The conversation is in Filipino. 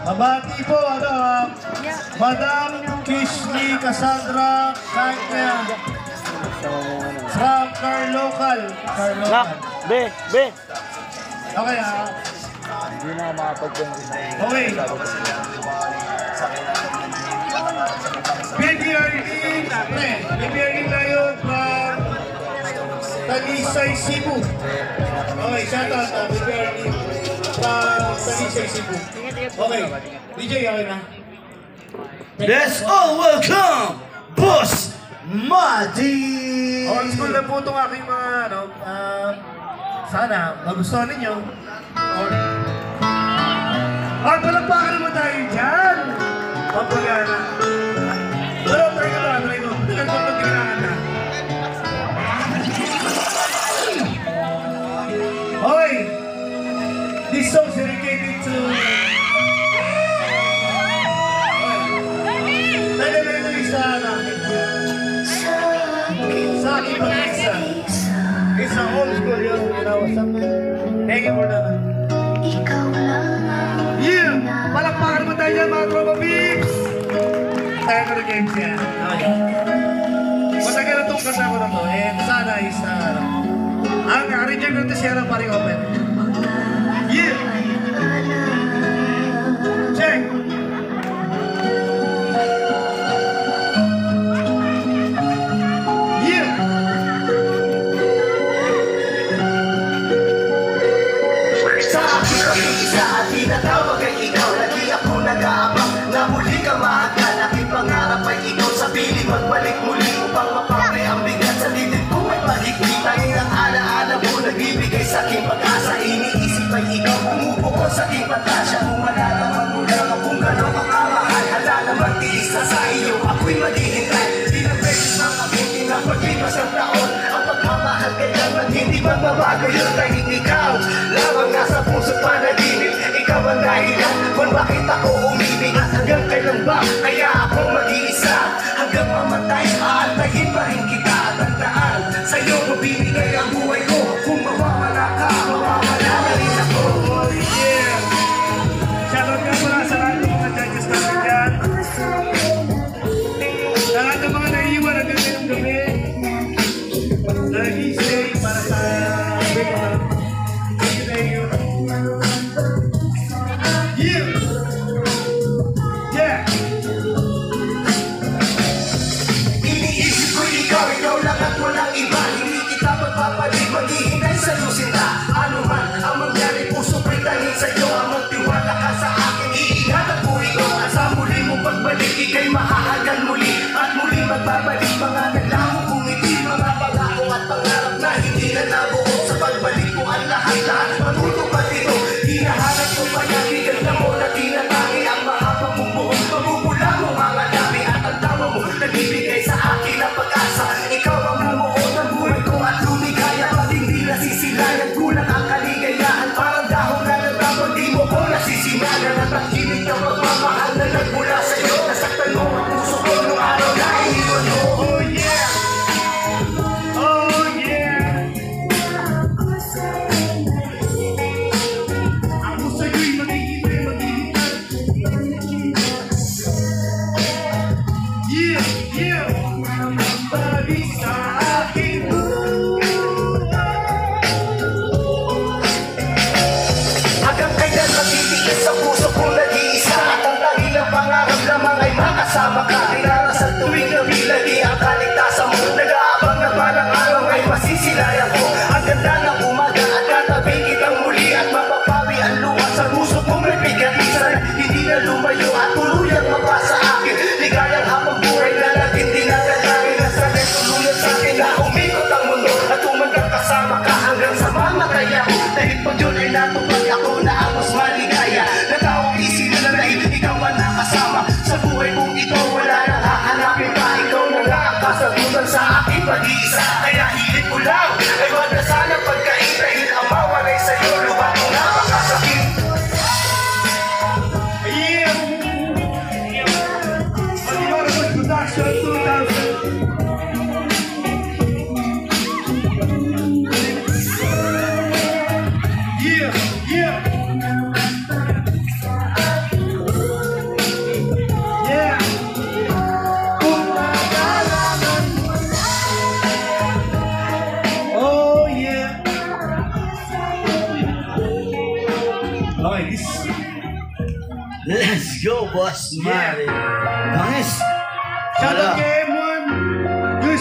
Mabati po, Madam Kishni Cassandra Kanya from Carlocal. Be. Okay Hindi na makapag-20. Okay. BBRD tayo from Talisay, Cebu. Okay, shout out BBRD from Talisay, Cebu. Okay, DJ, okay na. Let's all welcome Boss Madi! Old school na po itong aking mga, sana magustuhan ninyo. At palagpakan naman tayo dyan. Pampagana. Pero try ko. Tagal ko pagkailangan na. Okay. This song is dedicated to... Tagal na ito isa namin. Sa aking pag-isa. It's a old school yun. Thank you for that. Yeah! Palakpakan naman tayo dyan mga tropa peeps! Tayo na ng games yan. Matagal na itong kanta ko na to. Sana is ang arranger ko ito siya ng paring open. Yeah! Check! Tinatawag ay ikaw, lagi ako nag-aabang na muli ka mahagan. Aking pangarap ay ikaw sa piling magbalik muli upang mapapay ang bigat sa dibdib ko ay paligpit. Tanging ang alaala mo nagbibigay sa aking pag-asa. Iniisip ay ikaw bumubuo sa aking pagkasya. Kung malalaman mo lang kung gano'n ang kamahal, hala naman tiis na sa iyo ako'y maghihintay. Di na beses ng abuti na pagkipas ng taon. Ang pagmamahal kailangan hindi magbabago yun. Tanging ikaw lamang nasa puso't panaginip. Ikaw ang dahilan kung bakit ako umibig. At hanggang kailan ba kaya ako mag-iisa? Hanggang mamatay aantayin pa rin kita. At tandaan sa'yo mabibigay ang buhay ko. Kung mawawala ka, mawawala na rin ako. Oh yeah! Shoutout nga pala sa lahat ng mga judges natin dyan. Sa lahat ng mga naiiwan hanggang ngayong gabi. Nag-i-stay para sa break ko lang. Thank you. Iniisip ko ikaw lang at walang iba. Hindi kita magpapalit, maghihintay sa'yo sinta. Ano man ang mangyari, puso ko'y tanging sa'yo. Ang magtiwala ka sa akin, iingatan ko ikaw. At sa muli mong pagbalik, ika'y mahahagan muli. At muli magbabalik mga naglaho kong ngiti. Mga pangako at pangarap na hindi na nabuo. Sa pagbalik ko ang lahat-lahat, matutupad ito. Hinahanap ko pa yan, bigyan mo na tinatangi. Ang mahabang mong buong pagmumula mo mga dami. At ang tama mo, nagbibigay sa akin ang pag-asa. Ikaw ang namuot ng buhay ko at lumigaya. Pag hindi nasisilayan, kulang ang kaligayahan. Parang dahon na nagtapon, di mo ko nasisilayan. At ang kinig na magmamahal na nagmula sa'yo. Nasaktan mo ang puso ko nung araw na iniwan mo. Oh yeah! Oh yeah! Ako sa'yo'y maghihintay. Yeah! Balik sa akin. Hanggang kailan matitiis ang puso kong nag-iisa. At ang dahilang pangarap lamang ay makasama ka. Dinarasal tuwing nabilagi ang kaligtasan mo. Nag-aabang na balang araw ay masisilayan ko. Ang ganda ng umaga at katabi kitang muli. At mapapawi ang luha sa puso kong may pigatisan. Hindi na lumayo at tuluyang mapasa akin. Ligayang habang buhay na natin dinadalangin. Nasa rin tuluyan sa akin na umikot ang mundo. At umagang kasama ka hanggang sa mamatay ako. Dahil pag yun ay natupag ako na ang mas maligaya. Natawag isip yeah. Okay, this. Let's go, boss. Yeah. Mari. Bangis. Shout out kay